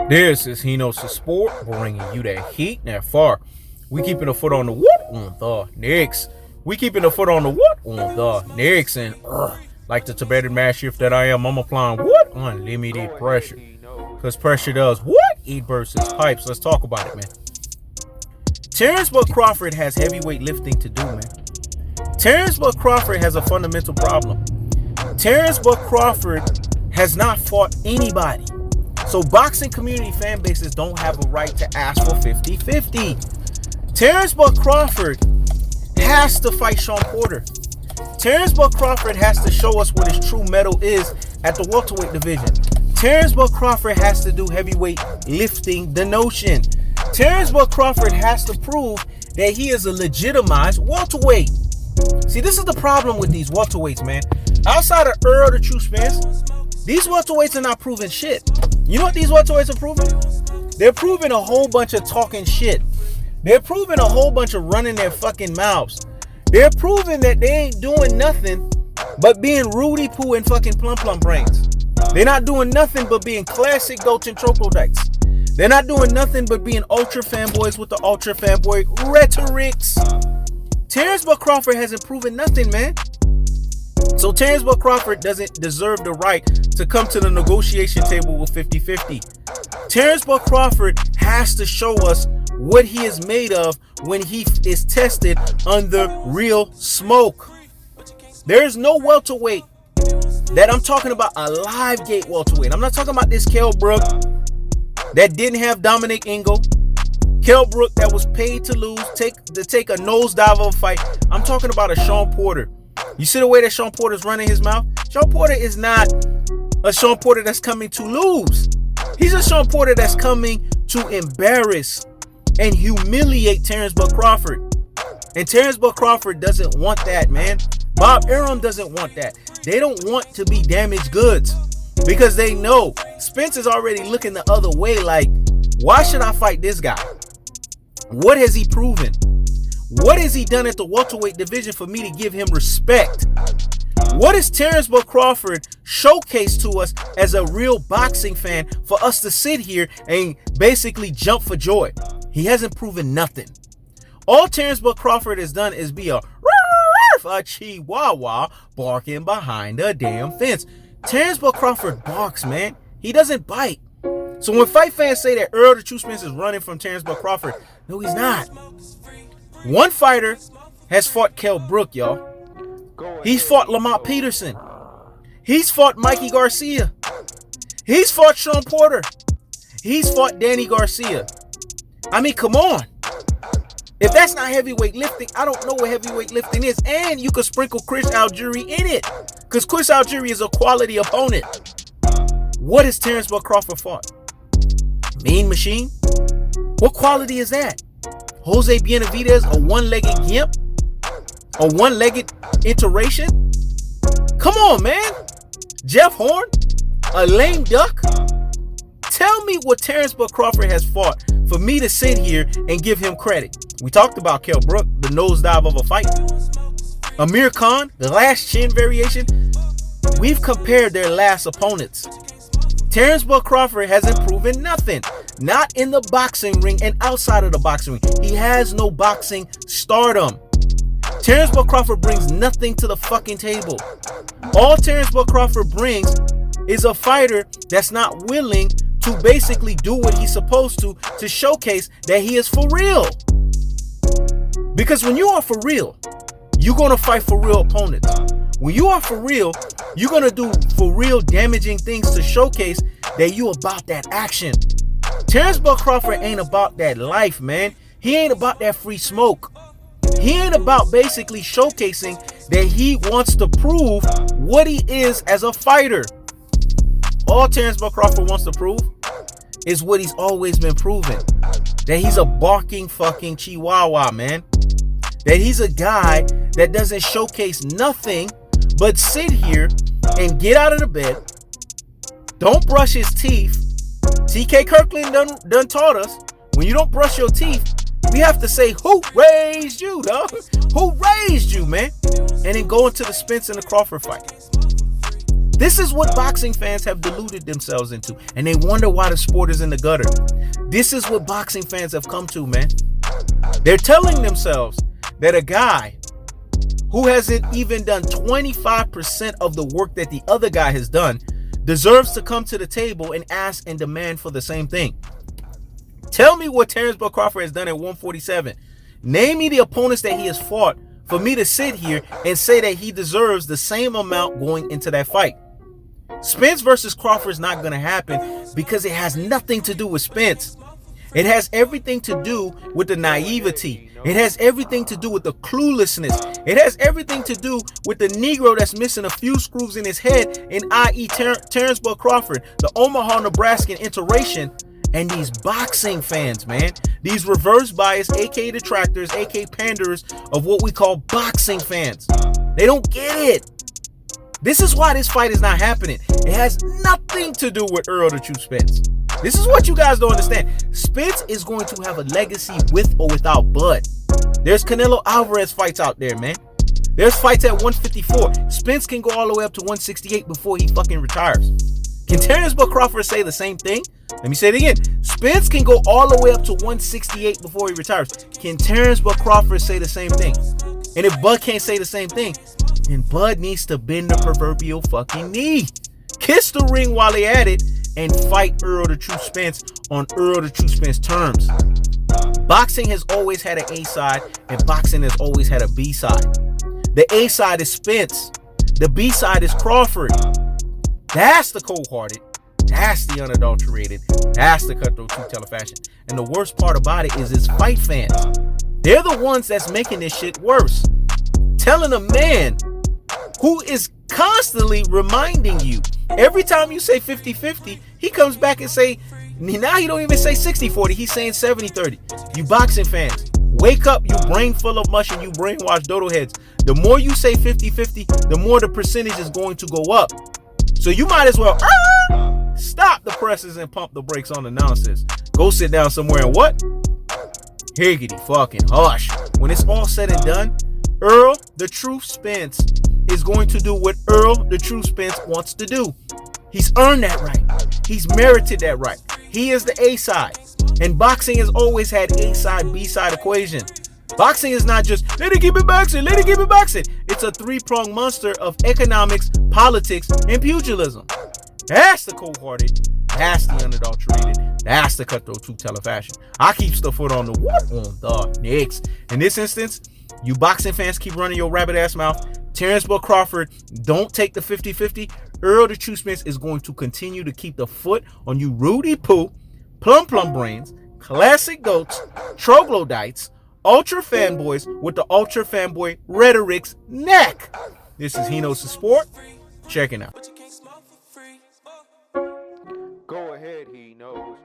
This is Hkhs Sport, bringing you that heat that far. We keeping the foot on the what on the Hkhs. We keeping the foot on the what on the Hkhs. And like the Tibetan Mastiff that I am, I'm applying what? Unlimited pressure. Because pressure does what? It bursts its pipes. Let's talk about it, man. Terence Crawford has heavyweight lifting to do, man. Terence Crawford has a fundamental problem. Terence Crawford has not fought anybody. So boxing community fan bases don't have a right to ask for 50-50. Terence Crawford has to fight Shawn Porter. Terence Crawford has to show us what his true mettle is at the welterweight division. Terence Crawford has to do heavyweight lifting the notion. Terence Crawford has to prove that he is a legitimized welterweight. See, this is the problem with these welterweights, man. Outside of Errol the True Spence, these welterweights are not proving shit. You know what these welterweights are proving? They're proving a whole bunch of talking shit. They're proving a whole bunch of running their fucking mouths. They're proving that they ain't doing nothing but being Rudy Poo and fucking plum brains. They're not doing nothing but being classic goats and troglodytes. They're not doing nothing but being ultra fanboys with the ultra fanboy rhetorics. Terence Crawford hasn't proven nothing, man. So Terence Crawford doesn't deserve the right to come to the negotiation table with 50-50. Terence Crawford has to show us what he is made of when he is tested under real smoke. There is no welterweight that I'm talking about, a live gate welterweight. I'm not talking about this Kell Brook that didn't have Dominic Ingle. Kell Brook that was paid to lose, take a nosedive of a fight. I'm talking about a Shawn Porter. You see the way that Shawn Porter's running his mouth? Shawn Porter is not a Shawn Porter that's coming to lose. He's a Shawn Porter that's coming to embarrass and humiliate Terence Crawford. And Terence Crawford doesn't want that, man. Bob Arum doesn't want that. They don't want to be damaged goods because they know Spence is already looking the other way like, why should I fight this guy? What has he proven? What has he done at the welterweight division for me to give him respect? What has Terence Crawford showcased to us as a real boxing fan for us to sit here and basically jump for joy? He hasn't proven nothing. All Terence Crawford has done is be a chihuahua barking behind a damn fence. Terence Crawford barks, man. He doesn't bite. So when fight fans say that Errol the True Spence is running from Terence Crawford, no, he's not. One fighter has fought Kell Brook, y'all. He's fought Lamont Peterson. He's fought Mikey Garcia. He's fought Shawn Porter. He's fought Danny Garcia. I mean, come on. If that's not heavyweight lifting, I don't know what heavyweight lifting is. And you could sprinkle Chris Algieri in it, because Chris Algieri is a quality opponent. What has Terence Crawford fought? Mean Machine? What quality is that? Jose Benavidez, a one-legged gimp? A one-legged iteration? Come on, man. Jeff Horn? A lame duck? Tell me what Terence Crawford has fought for me to sit here and give him credit. We talked about Kell Brook, the nosedive of a fight. Amir Khan, the last chin variation. We've compared their last opponents. Terence Crawford hasn't proven nothing. Not in the boxing ring and outside of the boxing ring. He has no boxing stardom. Terence Crawford brings nothing to the fucking table. All Terence Crawford brings is a fighter that's not willing to basically do what he's supposed to showcase that he is for real. Because when you are for real, you're going to fight for real opponents. When you are for real, you're going to do for real damaging things to showcase that you about that action. Terence Crawford ain't about that life, man. He ain't about that free smoke. He ain't about basically showcasing that he wants to prove what he is as a fighter. All Terence Crawford wants to prove is what he's always been proving. That he's a barking fucking chihuahua, man. That he's a guy that doesn't showcase nothing but sit here and get out of the bed. Don't brush his teeth. TK Kirkland done taught us, when you don't brush your teeth, we have to say, who raised you, dog? Who raised you, man? And then go into the Spence and the Crawford fight. This is what boxing fans have deluded themselves into, and they wonder why the sport is in the gutter. This is what boxing fans have come to, man. They're telling themselves that a guy who hasn't even done 25% of the work that the other guy has done deserves to come to the table and ask and demand for the same thing. Tell me what Terence Crawford has done at 147. Name me the opponents that he has fought for me to sit here and say that he deserves the same amount going into that fight. Spence versus Crawford is not going to happen because it has nothing to do with Spence. It has everything to do with the naivety. It has everything to do with the cluelessness. It has everything to do with the Negro that's missing a few screws in his head, and i.e. Terence Crawford, the Omaha, Nebraskan iteration, and these boxing fans, man. These reverse bias, aka detractors, aka panderers of what we call boxing fans. They don't get it. This is why this fight is not happening. It has nothing to do with Errol the True Spence. This is what you guys don't understand. Spence is going to have a legacy with or without Bud. There's Canelo Alvarez fights out there, man. There's fights at 154. Spence can go all the way up to 168 before he fucking retires. Can Terence Crawford say the same thing? Let me say it again. Spence can go all the way up to 168 before he retires. Can Terence Crawford say the same thing? And if Bud can't say the same thing, then Bud needs to bend the proverbial fucking knee. Kiss the ring while they at it and fight Errol the True Spence on Errol the True Spence terms. Boxing has always had an A side and boxing has always had a B side. The A side is Spence. The B side is Crawford. That's the cold-hearted. That's the unadulterated. That's the cutthroat truth teller fashion. And the worst part about it is it's fight fans. They're the ones that's making this shit worse. Telling a man who is constantly reminding you, every time you say 50-50, he comes back and say, now he don't even say 60-40, he's saying 70-30. You boxing fans, wake up, you brain full of mush and you brainwashed dodo heads. The more you say 50-50, the more the percentage is going to go up. So you might as well stop the presses and pump the brakes on the nonsense. Go sit down somewhere and what? Higgity fucking hush. When it's all said and done, Errol the True Spence is going to do what Errol the True Spence wants to do. He's earned that right. He's merited that right. He is the A side. And boxing has always had A side, B side equation. Boxing is not just, let it keep it boxing, let it keep it boxing. It's a three-pronged monster of economics, politics, and pugilism. That's the cold-hearted. That's the unadulterated. That's the cutthroat truth teller fashion. I keep the foot on the what on the Hkhs. In this instance, you boxing fans keep running your rabbit ass mouth. Terence Crawford, don't take the 50-50. Errol the True Spence is going to continue to keep the foot on you Rudy Poo, plum brains, classic goats, troglodytes, ultra fanboys with the ultra fanboy rhetoric's neck. This is He Knows the Sport. Check it out. Go ahead, he knows.